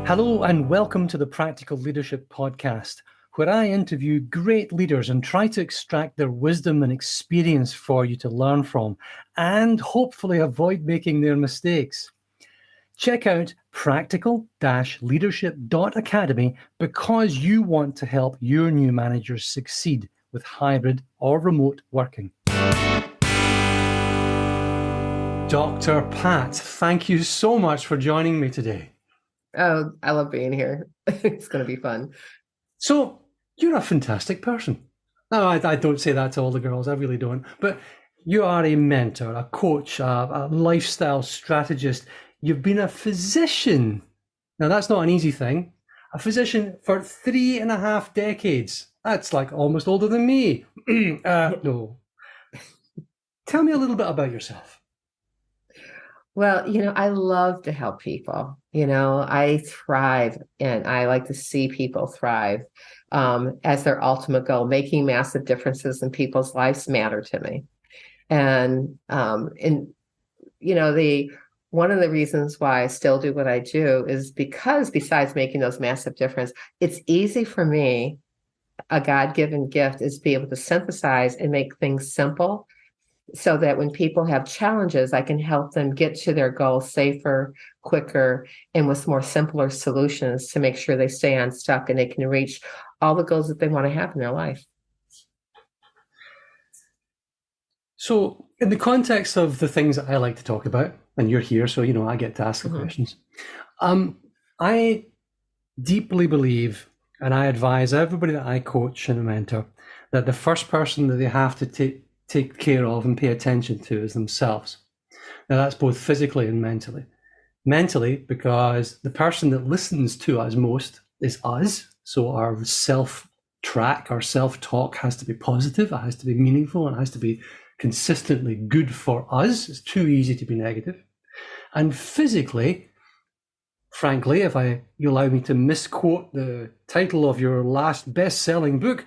Hello and welcome to the Practical Leadership Podcast, where I interview great leaders and try to extract their wisdom and experience for you to learn from and hopefully avoid making their mistakes. Check out practical-leadership.academy because you want to help your new managers succeed with hybrid or remote working. Dr. Pat, thank you so much for joining me today. Oh, I love being here. It's going to be fun. So you're a fantastic person. No, I don't say that to all the girls. I really don't. But you are a mentor, a coach, a lifestyle strategist. You've been a physician. Now, that's not an easy thing. A physician for 3.5 decades. That's like almost older than me. No. Tell me a little bit about yourself. Well, I love to help people. I thrive and I like to see people thrive as their ultimate goal. Making massive differences in people's lives matter to me. And one of the reasons why I still do what I do is because besides making those massive difference, it's easy for me, a God-given gift is to be able to synthesize and make things simple so that when people have challenges, I can help them get to their goals safer, quicker, and with more simpler solutions to make sure they stay unstuck and they can reach all the goals that they want to have in their life. So in the context of the things that I like to talk about, and you're here, so, I get to ask the questions. I deeply believe, and I advise everybody that I coach and mentor, that the first person that they have to take care of and pay attention to is themselves. Now, that's both physically and mentally. Mentally, because the person that listens to us most is us. So our self-track, our self-talk has to be positive, it has to be meaningful, and it has to be consistently good for us. It's too easy to be negative. And physically, frankly, if you allow me to misquote the title of your last best-selling book,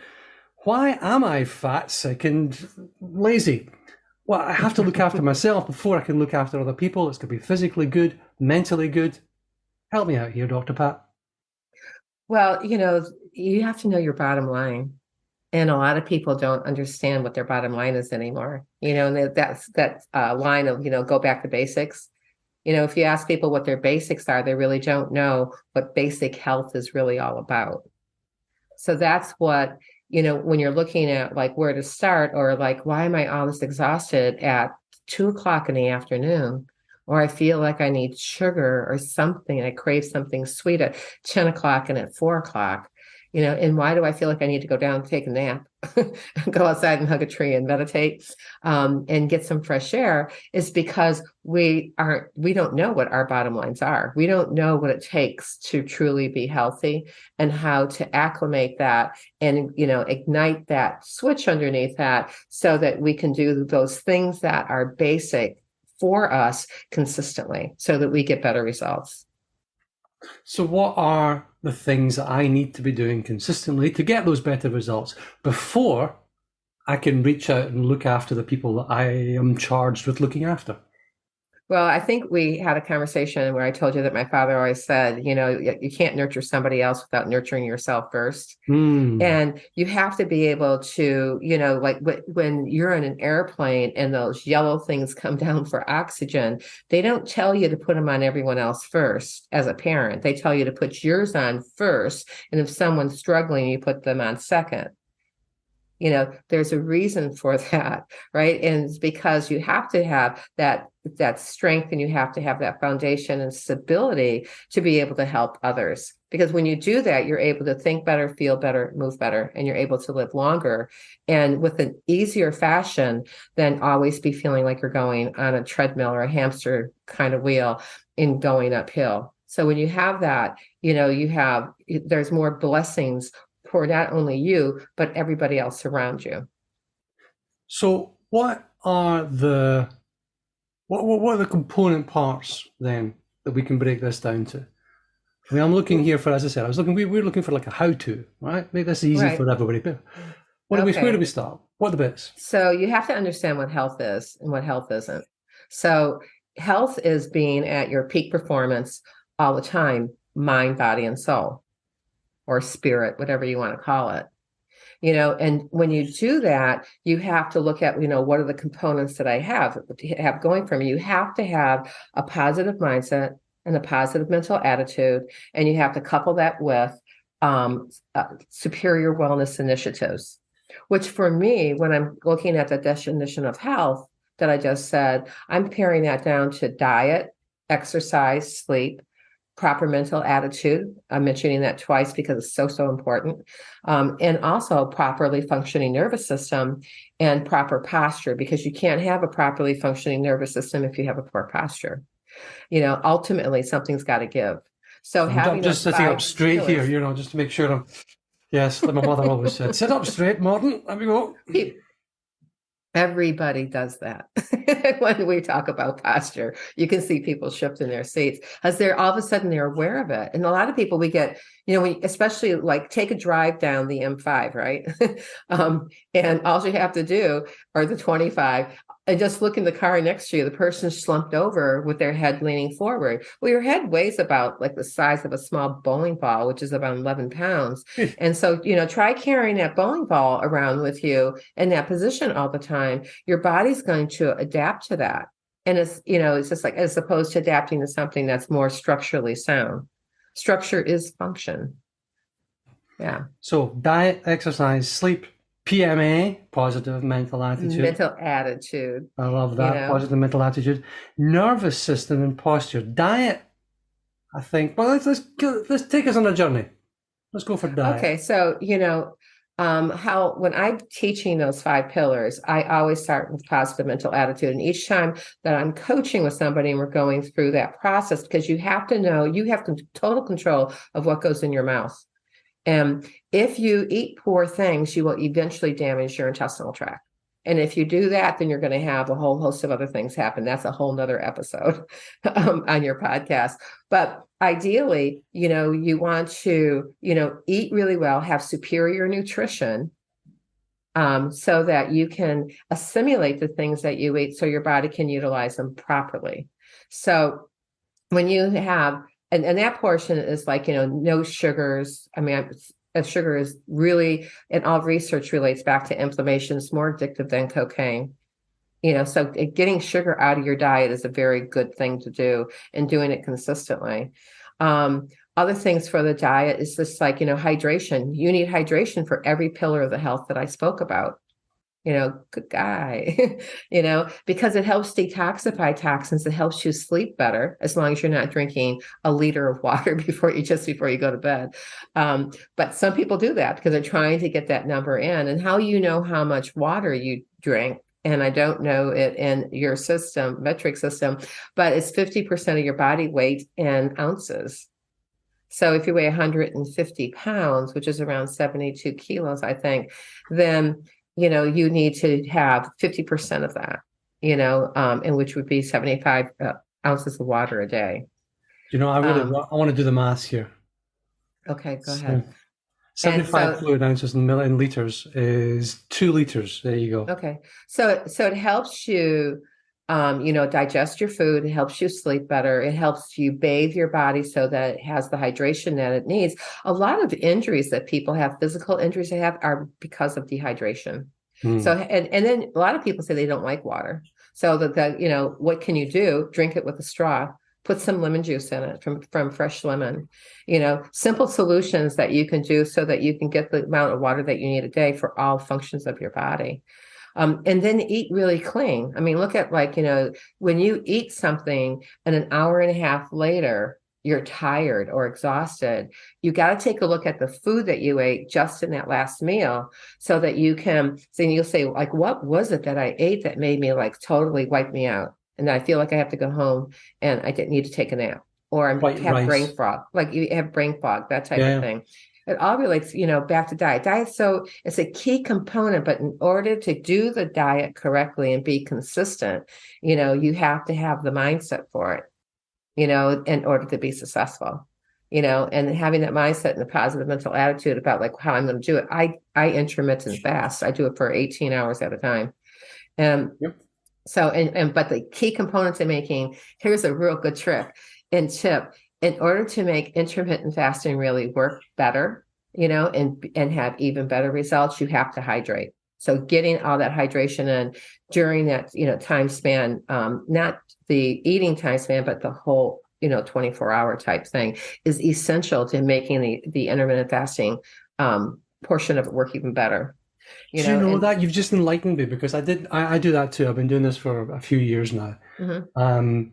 why am I fat, sick, and lazy? Well, I have to look after myself before I can look after other people. It's going to be physically good, mentally good. Help me out here, Dr. Pat. Well, you have to know your bottom line. And a lot of people don't understand what their bottom line is anymore. And that's that line of, go back to basics. If you ask people what their basics are, they really don't know what basic health is really all about. So that's what, when you're looking at like where to start or like, why am I almost exhausted at 2:00 in the afternoon? Or I feel like I need sugar or something. I crave something sweet at 10:00 and at 4:00. And why do I feel like I need to go down and take a nap, go outside and hug a tree and meditate and get some fresh air is because we don't know what our bottom lines are. We don't know what it takes to truly be healthy and how to acclimate that and, ignite that switch underneath that so that we can do those things that are basic for us consistently so that we get better results. So what are the things that I need to be doing consistently to get those better results before I can reach out and look after the people that I am charged with looking after? Well, I think we had a conversation where I told you that my father always said, you can't nurture somebody else without nurturing yourself first. And you have to be able to, like when you're in an airplane and those yellow things come down for oxygen, they don't tell you to put them on everyone else first as a parent. They tell you to put yours on first. And if someone's struggling, you put them on second. There's a reason for that, right? And it's because you have to have that strength and you have to have that foundation and stability to be able to help others. Because when you do that, you're able to think better, feel better, move better, and you're able to live longer and with an easier fashion than always be feeling like you're going on a treadmill or a hamster kind of wheel in going uphill. So when you have that, there's more blessings for not only you, but everybody else around you. So what are the component parts then that we can break this down to? I mean, I'm looking here for, as I said, we're looking for like a how-to, right? Make this easy for everybody. But where do we start? What are the bits? So you have to understand what health is and what health isn't. So health is being at your peak performance all the time, mind, body, and soul, or spirit, whatever you want to call it. And when you do that, you have to look at, what are the components that I have going for me. You have to have a positive mindset and a positive mental attitude, and you have to couple that with superior wellness initiatives, which for me, when I'm looking at the definition of health that I just said, I'm paring that down to diet, exercise, sleep, proper mental attitude. I'm mentioning that twice because it's so, so important. And also properly functioning nervous system and proper posture, because you can't have a properly functioning nervous system if you have a poor posture. Ultimately something's got to give. So I'm just sitting up straight here, just to make sure I'm, yes, like my mother always said, sit up straight, Martin. There we go. Everybody does that. When we talk about posture, you can see people shift in their seats as they're all of a sudden they're aware of it. And a lot of people we get, especially like take a drive down the M5, right? And all you have to do, or the 25, and just look in the car next to you, the person's slumped over with their head leaning forward. Well, your head weighs about like the size of a small bowling ball, which is about 11 pounds. And so, try carrying that bowling ball around with you in that position all the time. Your body's going to adapt to that. And it's just like, as opposed to adapting to something that's more structurally sound. Structure is function. Yeah. So diet, exercise, sleep, PMA, positive mental attitude. Mental attitude. I love that. Positive mental attitude. Nervous system and posture. Diet, I think. Well, let's take us on a journey. Let's go for diet. Okay. So, how when I'm teaching those 5 pillars, I always start with positive mental attitude. And each time that I'm coaching with somebody and we're going through that process, because you have to know you have total control of what goes in your mouth. And if you eat poor things, you will eventually damage your intestinal tract. And if you do that, then you're going to have a whole host of other things happen. That's a whole nother episode on your podcast. But ideally, you want to, eat really well, have superior nutrition, so that you can assimilate the things that you eat so your body can utilize them properly. So when you have and that portion is like, no sugars. I mean, sugar is really, and all research relates back to inflammation. It's more addictive than cocaine. So getting sugar out of your diet is a very good thing to do, and doing it consistently. Other things for the diet is just like, hydration. You need hydration for every pillar of the health that I spoke about. Good guy, because it helps detoxify toxins. It helps you sleep better, as long as you're not drinking a liter of water before you go to bed. But some people do that because they're trying to get that number in. And how how much water you drink, and I don't know it in your system, metric system, but it's 50% of your body weight in ounces. So if you weigh 150 pounds, which is around 72 kilos, I think, then you need to have 50% of that, and which would be 75 ounces of water a day. I want to do the maths here. Okay, go ahead. 75 fluid ounces in liters is 2 liters. There you go. Okay. So it helps you, digest your food. It helps you sleep better. It helps you bathe your body so that it has the hydration that it needs. A lot of injuries that people have, physical injuries they have, are because of dehydration. So, and then a lot of people say they don't like water. So what can you do? Drink it with a straw. Put some lemon juice in it from fresh lemon. Simple solutions that you can do so that you can get the amount of water that you need a day for all functions of your body. And then eat really clean. I mean, look at when you eat something and an hour and a half later, you're tired or exhausted, you got to take a look at the food that you ate just in that last meal, so that you'll say, like, what was it that I ate that made me totally wipe me out? And I feel like I have to go home and I didn't need to take a nap, or I have brain fog, like you have brain fog, that type of thing. It all relates, back to diet. So it's a key component, but in order to do the diet correctly and be consistent, you have to have the mindset for it, in order to be successful, and having that mindset and the positive mental attitude about how I'm going to do it. I intermittent fast. I do it for 18 hours at a time. And So, but the key components in making, here's a real good trick and tip. In order to make intermittent fasting really work better, and have even better results, you have to hydrate. So getting all that hydration in during that, time span, not the eating time span, but the whole, 24-hour type thing is essential to making the intermittent fasting portion of it work even better. Do you know And that? You've just enlightened me because I do that too. I've been doing this for a few years now. Mhm.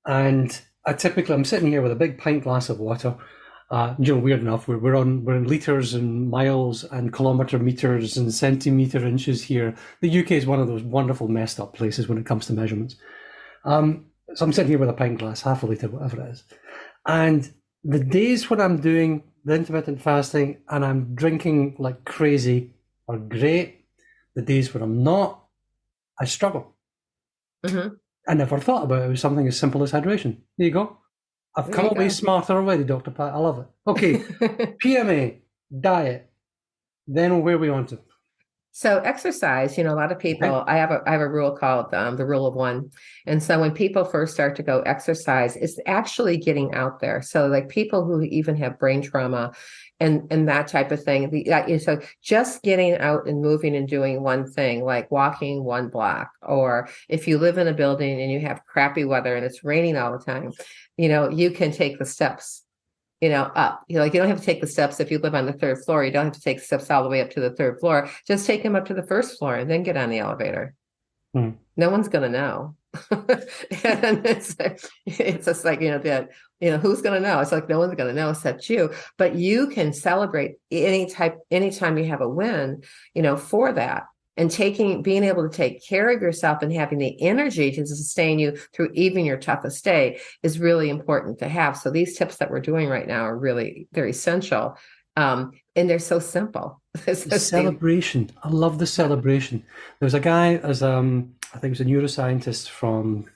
And I'm sitting here with a big pint glass of water. Weird enough, we're in liters and miles and kilometer meters and centimeter inches here. The UK is one of those wonderful messed up places when it comes to measurements. So I'm sitting here with a pint glass, half a liter, whatever it is. And the days when I'm doing the intermittent fasting and I'm drinking like crazy are great. The days when I'm not, I struggle. Mhm. I never thought about it with something as simple as hydration. There you go. I've There come you away go. smarter already, Dr. Pat. I love it. Okay, PMA, diet. Then where are we on to? So exercise, a lot of Okay. people, I have a rule called the rule of one. And so when people first start to go exercise, it's actually getting out there. So like people who even have brain trauma and that type of thing. So just getting out and moving and doing one thing, like walking one block, or if you live in a building and you have crappy weather and it's raining all the time, you can take the steps up. You don't have to take the steps if you live on the third floor. You don't have to take steps all the way up to the third floor. Just take them up to the first floor and then get on the elevator. Hmm. No one's going to know. And it's just like, who's going to know? It's like no one's going to know except you. But you can celebrate anytime you have a win, for that. And being able to take care of yourself and having the energy to sustain you through even your toughest day is really important to have. So these tips that we're doing right now they're essential. And they're so simple. The celebration. I love the celebration. There's a guy I think he was a neuroscientist from,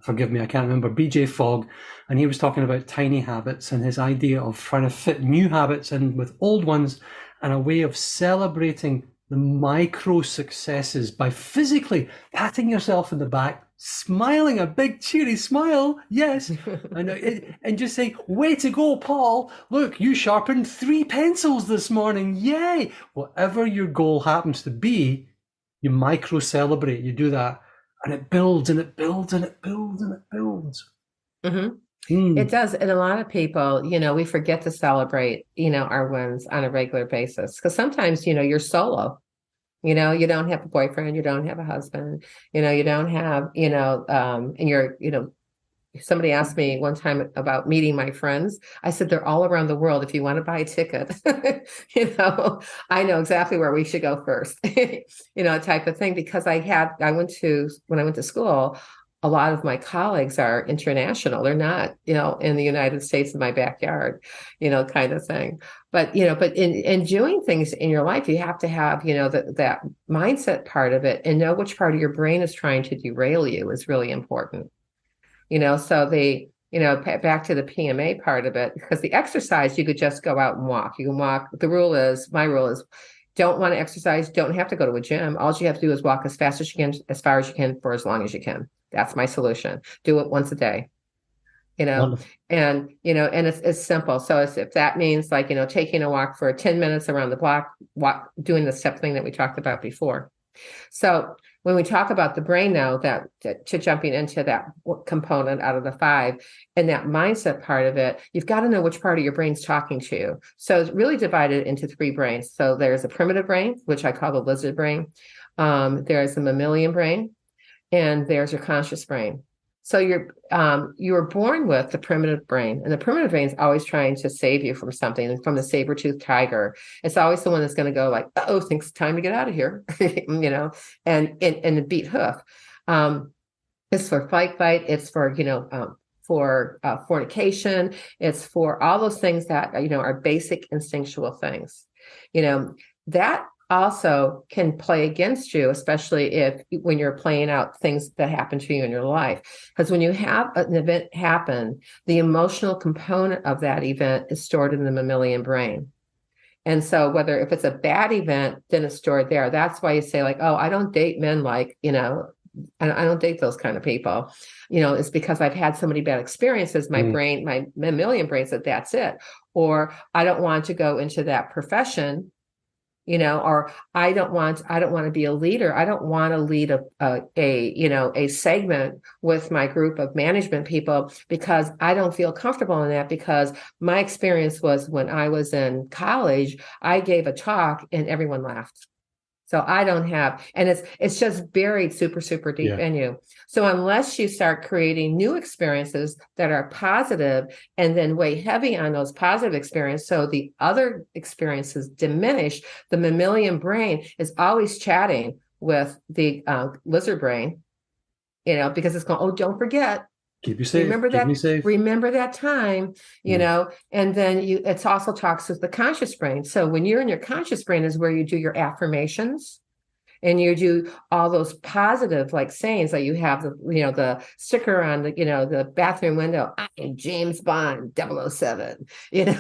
forgive me, I can't remember, BJ Fogg, and he was talking about tiny habits and his idea of trying to fit new habits in with old ones and a way of celebrating the micro successes by physically patting yourself in the back, smiling a big cheery smile, yes, and just saying, way to go, Paul, look, you sharpened 3 pencils this morning, yay. Whatever your goal happens to be, you micro celebrate, you do that, and it builds and it builds and it builds and it builds. It does. And a lot of people, we forget to celebrate, our wins on a regular basis. Because sometimes, you're solo. You don't have a boyfriend, you don't have a husband, you don't have, and you're, somebody asked me one time about meeting my friends. I said, they're all around the world. If you want to buy a ticket, I know exactly where we should go first, type of thing. Because when I went to school, a lot of my colleagues are international. They're not, in the United States in my backyard, kind of thing. But, but in doing things in your life, you have to have, that mindset part of it and know which part of your brain is trying to derail you is really important. So back to the PMA part of it, because the exercise, you could just go out and walk. You can walk. My rule is, don't want to exercise, don't have to go to a gym. All you have to do is walk as fast as you can, as far as you can, for as long as you can. That's my solution. Do it once a day, Wonderful. and, and it's simple. So if that means like, taking a walk for 10 minutes around the block, doing the step thing that we talked about before. So when we talk about the brain now, to jumping into that component out of the 5 and that mindset part of it, you've got to know which part of your brain's talking to you. So it's really divided into 3 brains. So there's a primitive brain, which I call the lizard brain. There's the mammalian brain, and there's your conscious brain. So you were born with the primitive brain, and the primitive brain is always trying to save you from something, from the saber-toothed tiger. It's always the one that's going to go like, oh, thinks it's time to get out of here, and the beat hoof. It's for fight. It's for, fornication. It's for all those things that, are basic instinctual things, that also can play against you, especially when you're playing out things that happen to you in your life. Because when you have an event happen, the emotional component of that event is stored in the mammalian brain. And so if it's a bad event, then it's stored there. That's why you say like, oh, I don't date men like, and I don't date those kind of people, it's because I've had so many bad experiences. My brain, my mammalian brain said, that's it. Or I don't want to go into that profession, or I don't want to be a leader. I don't want to lead a segment with my group of management people because I don't feel comfortable in that, because my experience was when I was in college, I gave a talk and everyone laughed. So I don't have, and it's just buried super, super deep in you. So unless you start creating new experiences that are positive and then weigh heavy on those positive experiences, so the other experiences diminish, the mammalian brain is always chatting with the lizard brain, because it's going, oh, don't forget. Keep you safe. Remember Keep that. me safe. Remember that time, and then it also talks with the conscious brain. So when you're in your conscious brain is where you do your affirmations, and you do all those positive like sayings that you have the sticker on the bathroom window. I am James Bond 007, and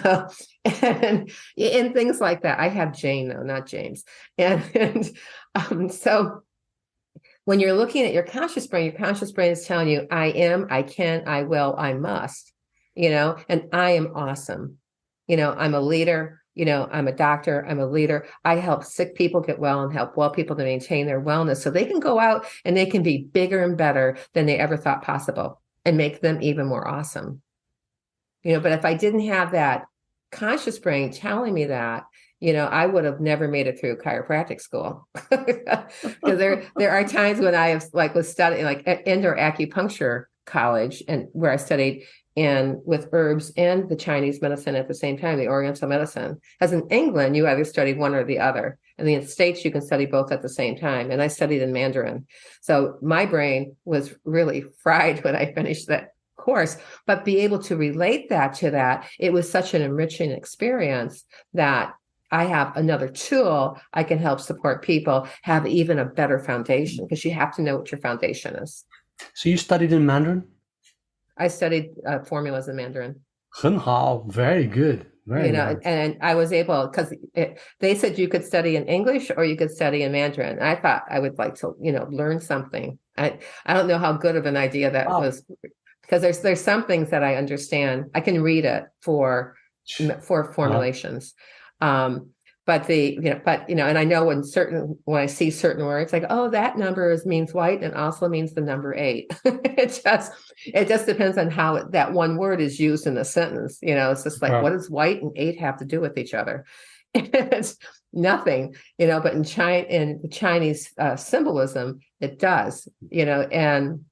things like that. I have Jane though, not James, and so. When you're looking at your conscious brain is telling you, I am, I can, I will, I must, and I am awesome. I'm a leader, I'm a doctor, I'm a leader. I help sick people get well and help well people to maintain their wellness so they can go out and they can be bigger and better than they ever thought possible and make them even more awesome. But if I didn't have that conscious brain telling me that, I would have never made it through chiropractic school. Because there are times when I was studying like indoor acupuncture college, and where I studied with herbs and the Chinese medicine at the same time, the Oriental medicine. As in England, you either study one or the other. In the States, you can study both at the same time. And I studied in Mandarin. So my brain was really fried when I finished that course, but be able to relate that to that, it was such an enriching experience that I have another tool I can help support people have even a better foundation, because you have to know what your foundation is. So you studied in Mandarin? I studied formulas in Mandarin. 很好, very good. Very nice. And I was able, because they said you could study in English or you could study in Mandarin. I thought I would like to, learn something. I don't know how good of an idea that was, because there's some things that I understand. I can read it for formulations. But and I know when I see certain words, like, oh, that number means white and also means the number 8. It just depends on how that one word is used in the sentence. It's just like, what does white and 8 have to do with each other? It's nothing, but in the Chinese symbolism, it does, and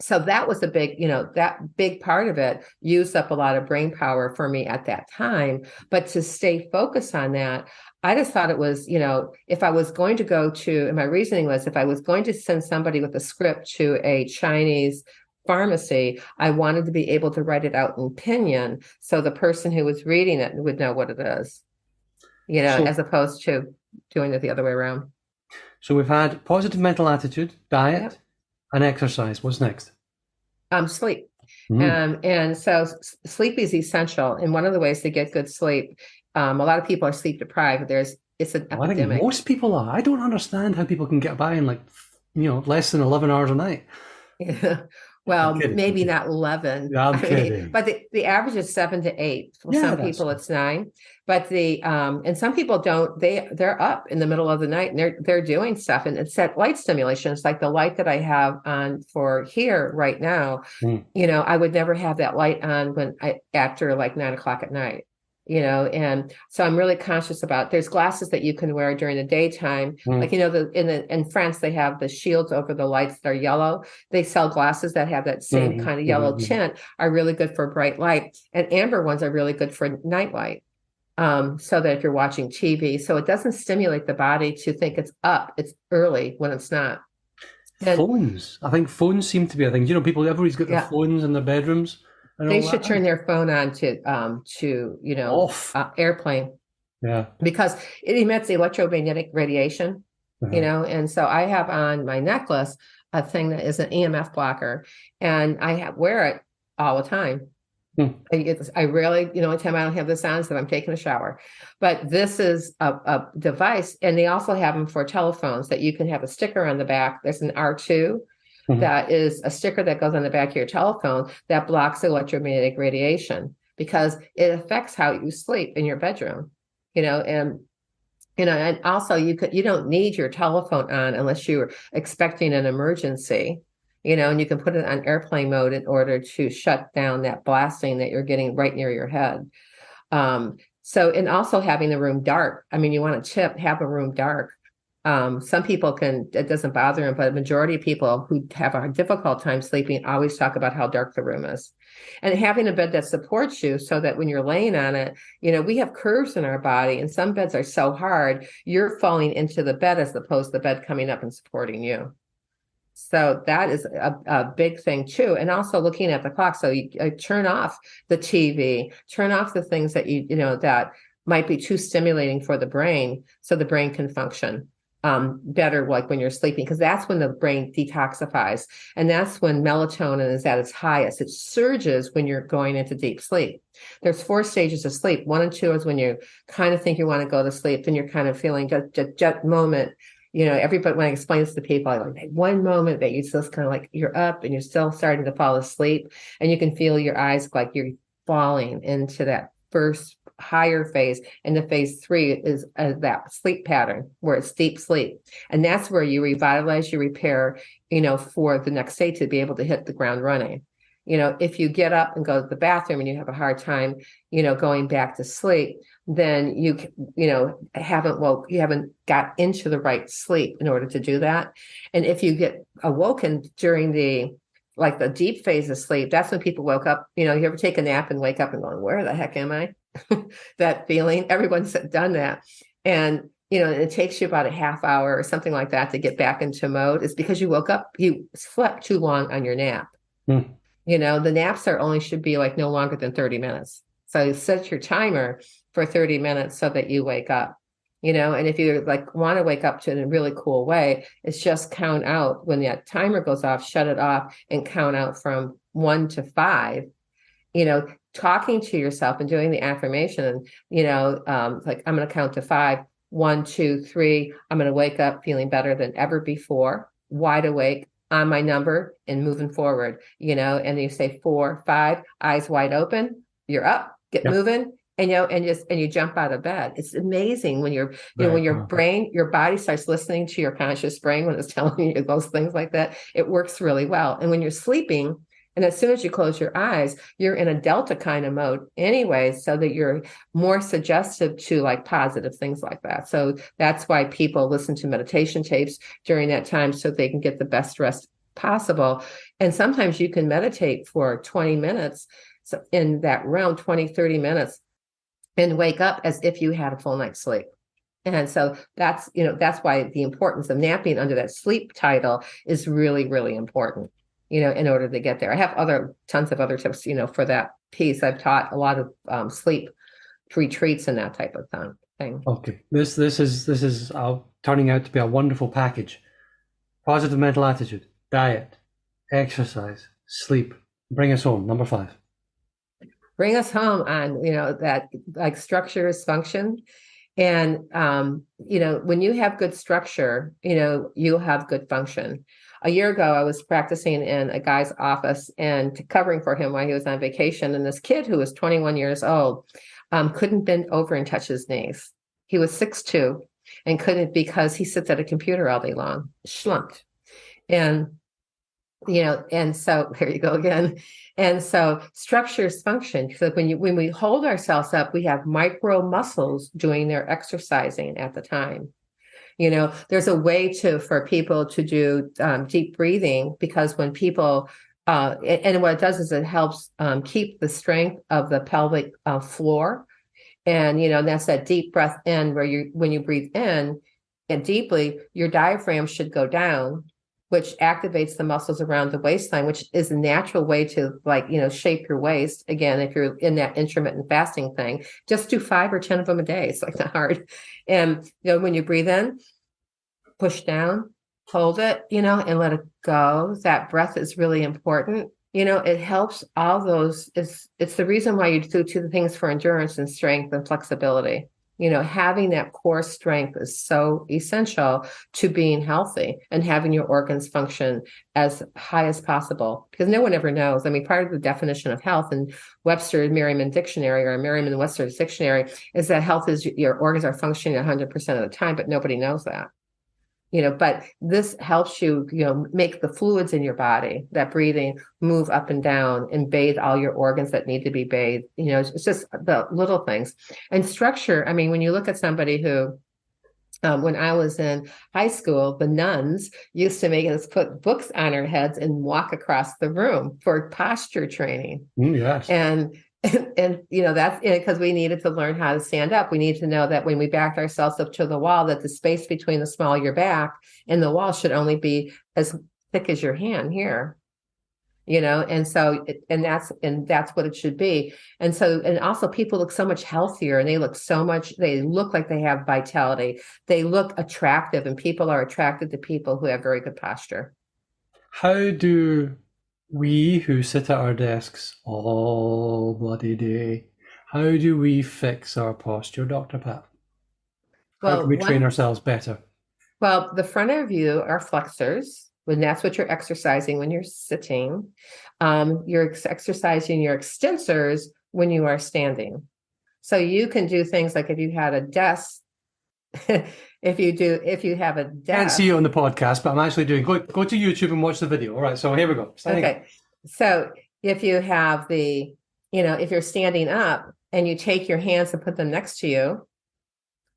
so that was a big, that big part of it used up a lot of brain power for me at that time. But to stay focused on that, I just thought it was, if I was going to and my reasoning was, if I was going to send somebody with a script to a Chinese pharmacy, I wanted to be able to write it out in pinyin, so the person who was reading it would know what it is, as opposed to doing it the other way around. So we've had positive mental attitude, diet, and exercise. What's next? Sleep. And so sleep is essential. And one of the ways to get good sleep, a lot of people are sleep deprived. It's an epidemic. I think most people are. I don't understand how people can get by in less than 11 hours a night. Well, maybe not 11. I'm kidding. But the average is 7 to 8. For some people, it's 9. But and some people don't. They're up in the middle of the night and they're doing stuff. And it's that light stimulation. It's like the light that I have on for here right now. I would never have that light on after like 9 o'clock at night. And so I'm really conscious about, there's glasses that you can wear during the daytime. Like, in France, they have the shields over the lights that are yellow. They sell glasses that have that same kind of yellow tint, are really good for bright light. And amber ones are really good for night light. So that if you're watching TV, so it doesn't stimulate the body to think it's up, it's early when it's not. And phones. I think phones seem to be a thing. Everybody's got their phones in their bedrooms. They should turn their phone on to off airplane. Yeah. Because it emits electromagnetic radiation, and so I have on my necklace a thing that is an EMF blocker, and I wear it all the time. Hmm. I rarely, only time I don't have this on is that I'm taking a shower. But this is a device, and they also have them for telephones that you can have a sticker on the back. There's an R2 Mhm. that is a sticker that goes on the back of your telephone that blocks electromagnetic radiation because it affects how you sleep in your bedroom, and and also you don't need your telephone on unless you're expecting an emergency, and you can put it on airplane mode in order to shut down that blasting that you're getting right near your head. And also having the room dark. I mean, you want to have a room dark. Some people it doesn't bother them, but a majority of people who have a difficult time sleeping always talk about how dark the room is. And having a bed that supports you so that when you're laying on it, we have curves in our body, and some beds are so hard, you're falling into the bed as opposed to the bed coming up and supporting you. So that is a big thing too. And also looking at the clock. So you turn off the TV, turn off the things that that might be too stimulating for the brain so the brain can function better, like when you're sleeping, because that's when the brain detoxifies. And that's when melatonin is at its highest. It surges when you're going into deep sleep. There's 4 stages of sleep. 1 and 2 is when you kind of think you want to go to sleep, then you're kind of feeling just moment. Everybody, when I explain this to people, I like one moment that you just kind of like you're up and you're still starting to fall asleep, and you can feel your eyes like you're falling into that first higher phase. And the phase 3 is that sleep pattern where it's deep sleep. And that's where you revitalize, you repair, for the next day to be able to hit the ground running. If you get up and go to the bathroom and you have a hard time, going back to sleep, then you haven't got into the right sleep in order to do that. And if you get awoken during the deep phase of sleep, that's when people woke up. You ever take a nap and wake up and going, where the heck am I? That feeling, everyone's done that. And it takes you about a half hour or something like that to get back into mode. It's because you woke up, you slept too long on your nap. Hmm. The naps should be like no longer than 30 minutes. So set your timer for 30 minutes so that you wake up, and if you want to wake up to in a really cool way, it's just count out when that timer goes off, shut it off and count out from 1 to 5, talking to yourself and doing the affirmation, and, I'm going to count to 5, 1, 2, 3. I'm going to wake up feeling better than ever before, wide awake, on my number and moving forward, and you say 4, 5, eyes wide open, you're up, get moving, and you jump out of bed. It's amazing when when your brain, your body starts listening to your conscious brain when it's telling you those things like that. It works really well. And when you're sleeping, and as soon as you close your eyes, you're in a delta kind of mode anyway, so that you're more suggestive to positive things like that. So that's why people listen to meditation tapes during that time so they can get the best rest possible. And sometimes you can meditate for 20 minutes in that realm, 20, 30 minutes, and wake up as if you had a full night's sleep. And so that's why the importance of napping under that sleep title is really, really important, in order to get there. I have tons of other tips, for that piece. I've taught a lot of sleep retreats and that type of thing. Okay, this is turning out to be a wonderful package. Positive mental attitude, diet, exercise, sleep. Bring us home. Number 5. Bring us home on, that structure is function. And, when you have good structure, you'll have good function. A year ago, I was practicing in a guy's office and covering for him while he was on vacation. And this kid who was 21 years old couldn't bend over and touch his knees. He was 6'2" and couldn't, because he sits at a computer all day long, slumped. And and so here you go again. And so structures function. So when we hold ourselves up, we have micro muscles doing their exercising at the time. There's a way for people to do deep breathing, because when people, and what it does is it helps keep the strength of the pelvic floor. And, that's that deep breath in where when you breathe in and deeply, your diaphragm should go down, which activates the muscles around the waistline, which is a natural way to shape your waist. Again, if you're in that intermittent fasting thing, just do 5 or 10 of them a day. It's not hard. And, when you breathe in, push down, hold it, and let it go. That breath is really important. It helps all those. It's the reason why you do two things for endurance and strength and flexibility. Having that core strength is so essential to being healthy and having your organs function as high as possible, because no one ever knows. I mean, part of the definition of health in Webster Merriam Dictionary or Merriam-Webster Dictionary is that health is your organs are functioning 100% of the time, but nobody knows that. But this helps you, make the fluids in your body, that breathing, move up and down and bathe all your organs that need to be bathed. It's just the little things. And structure, I mean, when you look at somebody who, when I was in high school, the nuns used to make us put books on our heads and walk across the room for posture training. Yes. And that's because we needed to learn how to stand up. We need to know that when we backed ourselves up to the wall, that the space between the small of your back and the wall should only be as thick as your hand here. And so that's what it should be. And also people look so much healthier, and they look like they have vitality. They look attractive, and people are attracted to people who have very good posture. How do we who sit at our desks all bloody day, how do we fix our posture, Dr. Pat? How can we train ourselves better? Well, the front of you are flexors, when that's what you're exercising when you're sitting. You're exercising your extensors when you are standing. So you can do things like if you had a desk, if you have a desk. Can't see you on the podcast, but I'm actually doing, go to YouTube and watch the video. All right, so here we go. Okay. So if you have if you're standing up and you take your hands and put them next to you,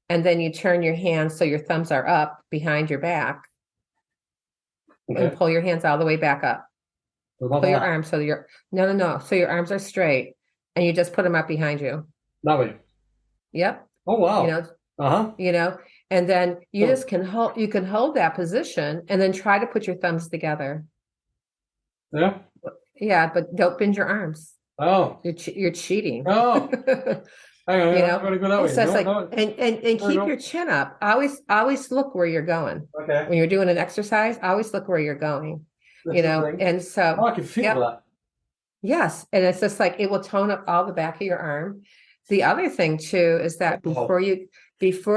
and then you turn your hands so your thumbs are up behind your back, and pull your hands all the way back up. Pull your arms so no. So your arms are straight, and you just put them up behind you. That way. Yep. Oh, wow. And then you can hold that position and then try to put your thumbs together. Yeah. Yeah, but don't bend your arms. Oh. You're cheating. Oh. Hang on, I'm gonna go that way. So it's and keep your chin up. Always look where you're going. Okay. When you're doing an exercise, always look where you're going. And so I can feel that. Yes, and it's just like it will tone up all the back of your arm. The other thing too is that before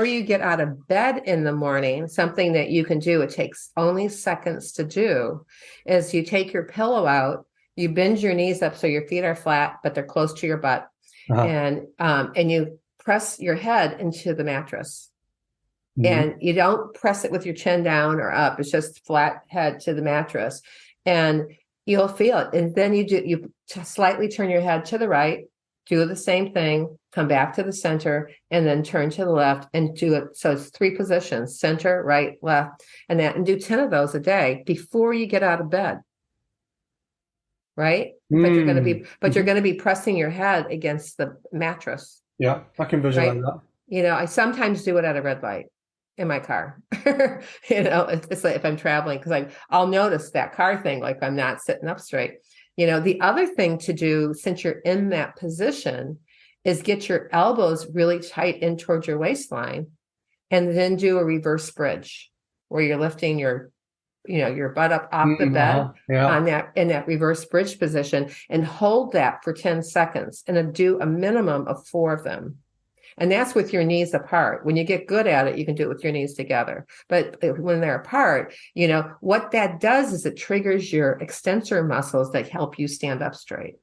you get out of bed in the morning, something that you can do, it takes only seconds to do, is you take your pillow out, you bend your knees up so your feet are flat, but they're close to your butt. And you press your head into the mattress. And you don't press it with your chin down or up. It's just flat head to the mattress, and you'll feel it. And then you slightly turn your head to the right, do the same thing, come back to the center, and then turn to the left and do it. So it's 3 positions: center, right, left, and do 10 of those a day before you get out of bed. Right? But you're going to be pressing your head against the mattress. Yeah, I can visualize that. I sometimes do it at a red light in my car. It's like if I'm traveling, because I'll notice that car thing, like I'm not sitting up straight. The other thing to do, since you're in that position, is get your elbows really tight in towards your waistline, and then do a reverse bridge where you're lifting your butt up off the bed in that reverse bridge position, and hold that for 10 seconds and then do a minimum of 4 of them. And that's with your knees apart. When you get good at it, you can do it with your knees together. But when they're apart, what that does is it triggers your extensor muscles that help you stand up straight.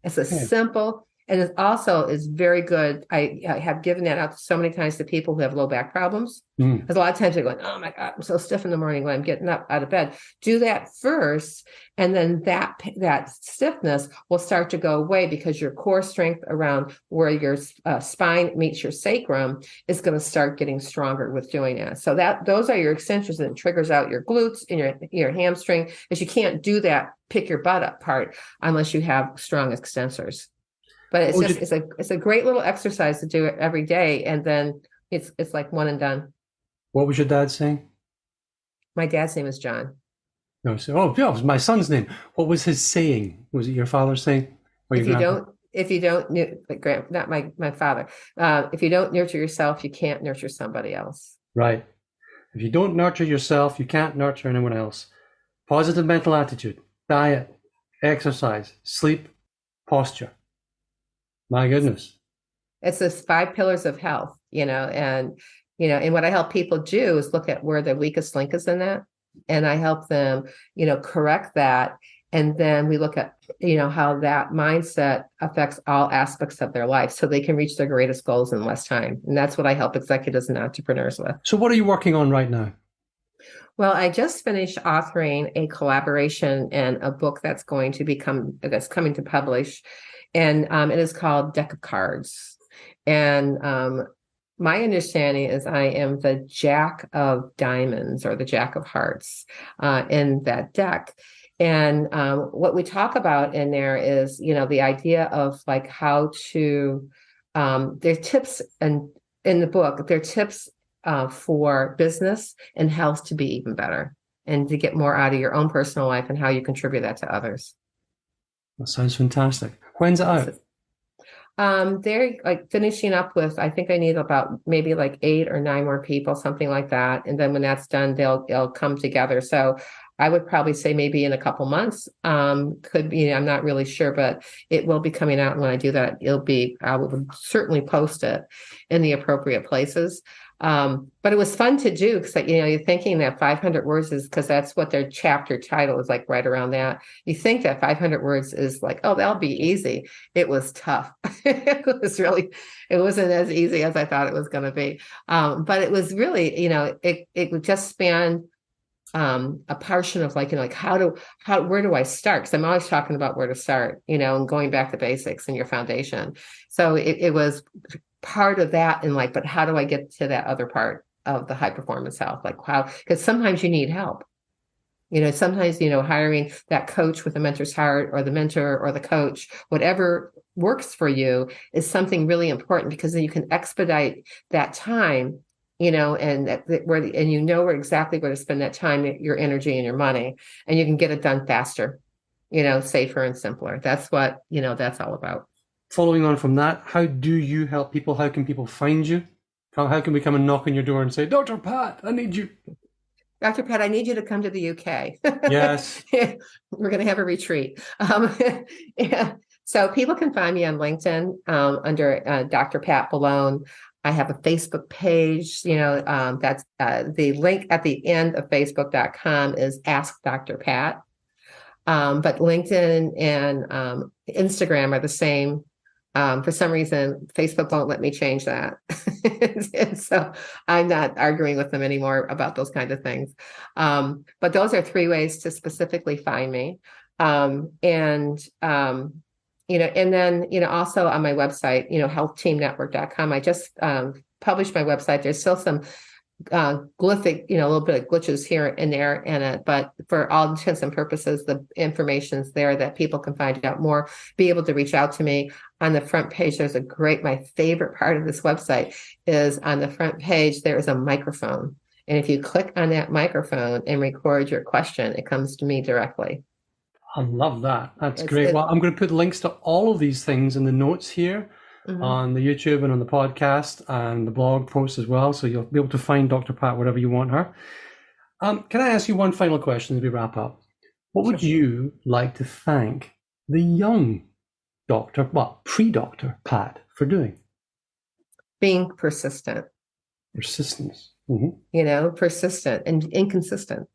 It's a simple, and it also is very good. I have given that out so many times to people who have low back problems. Because a lot of times they're going, oh my God, I'm so stiff in the morning when I'm getting up out of bed. Do that first, and then that stiffness will start to go away, because your core strength around where your spine meets your sacrum is going to start getting stronger with doing that. So those are your extensions, and it triggers out your glutes and your hamstring, because you can't do that pick your butt up part unless you have strong extensors. But it's a great little exercise to do it every day, and then it's like one and done. What was your dad saying? My dad's name is John. No, so it was my son's name. What was his saying? Was it your father's saying? Or if you don't, not my father. If you don't nurture yourself, you can't nurture somebody else. Right. If you don't nurture yourself, you can't nurture anyone else. Positive mental attitude, diet, exercise, sleep, posture. My goodness. It's this 5 pillars of health, and what I help people do is look at where the weakest link is in that. And I help them, correct that. And then we look at, how that mindset affects all aspects of their life so they can reach their greatest goals in less time. And that's what I help executives and entrepreneurs with. So what are you working on right now? Well, I just finished authoring a collaboration and a book that's coming to publish. And it is called Deck of Cards. And my understanding is I am the Jack of Diamonds or the Jack of Hearts in that deck. And what we talk about in there is, the idea of like how to, their tips, and in the book, their tips for business and health to be even better and to get more out of your own personal life and how you contribute that to others. That sounds fantastic. When's it out? They're like finishing up with, I think I need about maybe like 8 or 9 more people, something like that. And then when that's done, they'll come together. So I would probably say maybe in a couple months, could be, I'm not really sure, but it will be coming out. And when I do that, I will certainly post it in the appropriate places. But it was fun to do because, you're thinking that 500 words is because that's what their chapter title is, like right around that. You think that 500 words is like, oh, that'll be easy. It was tough. It wasn't as easy as I thought it was going to be. But it was really, it would just span a portion of where do I start? Because I'm always talking about where to start, and going back to basics and your foundation. So it was part of that, and but how do I get to that other part of the high performance health? Because sometimes you need help. Sometimes, hiring that coach with a mentor's heart, or the mentor or the coach, whatever works for you, is something really important, because then you can expedite that time, and exactly where to spend that time, your energy and your money, and you can get it done faster, safer and simpler. That's what, that's all about. Following on from that, how do you help people? How can people find you? How can we come and knock on your door and say, Dr. Pat, I need you? Dr. Pat, I need you to come to the UK. Yes. We're going to have a retreat. Yeah. So people can find me on LinkedIn under Dr. Pat Boulogne. I have a Facebook page, that's the link at the end of facebook.com is Ask Dr. Pat. But LinkedIn and Instagram are the same. For some reason, Facebook won't let me change that. And so I'm not arguing with them anymore about those kinds of things. But those are 3 ways to specifically find me. And then, also on my website, healthteamnetwork.com, I just published my website. There's still some glyphic, a little bit of glitches here and there in it, but for all intents and purposes, the information's there that people can find out more, be able to reach out to me. On the front page, there's my favorite part of this website is on the front page, there is a microphone. And if you click on that microphone and record your question, it comes to me directly. I love that. That's great. Well, I'm going to put links to all of these things in the notes here. Mm-hmm. On the YouTube and on the podcast and the blog post as well. So you'll be able to find Dr. Pat wherever you want her. Can I ask you one final question as we wrap up? What would you like to thank the young pre-Dr. Pat for doing? Being persistent. Persistence. Mm-hmm. Persistent and inconsistent.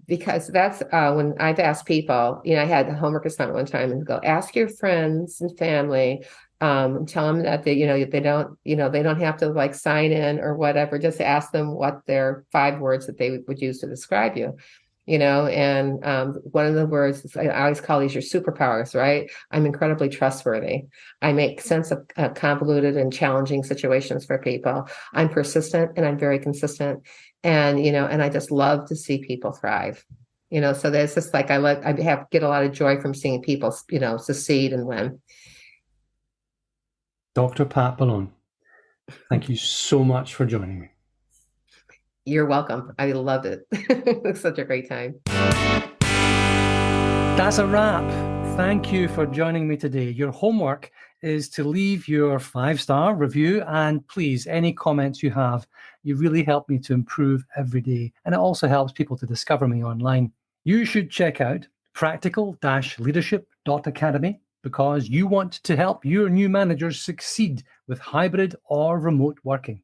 Because that's when I've asked people, I had a homework assignment one time and go ask your friends and family, tell them that they don't have to sign in or whatever. Just ask them what their 5 words that they would use to describe you, and one of the words, I always call these your superpowers, right? I'm incredibly trustworthy. I make sense of convoluted and challenging situations for people. I'm persistent and I'm very consistent. And, and I just love to see people thrive, so there's just get a lot of joy from seeing people, succeed and win. Dr. Pat Boulogne, thank you so much for joining me. You're welcome. I loved it. It was such a great time. That's a wrap. Thank you for joining me today. Your homework is to leave your 5-star review, and please, any comments you have, you really help me to improve every day. And it also helps people to discover me online. You should check out practical-leadership.academy, because you want to help your new managers succeed with hybrid or remote working.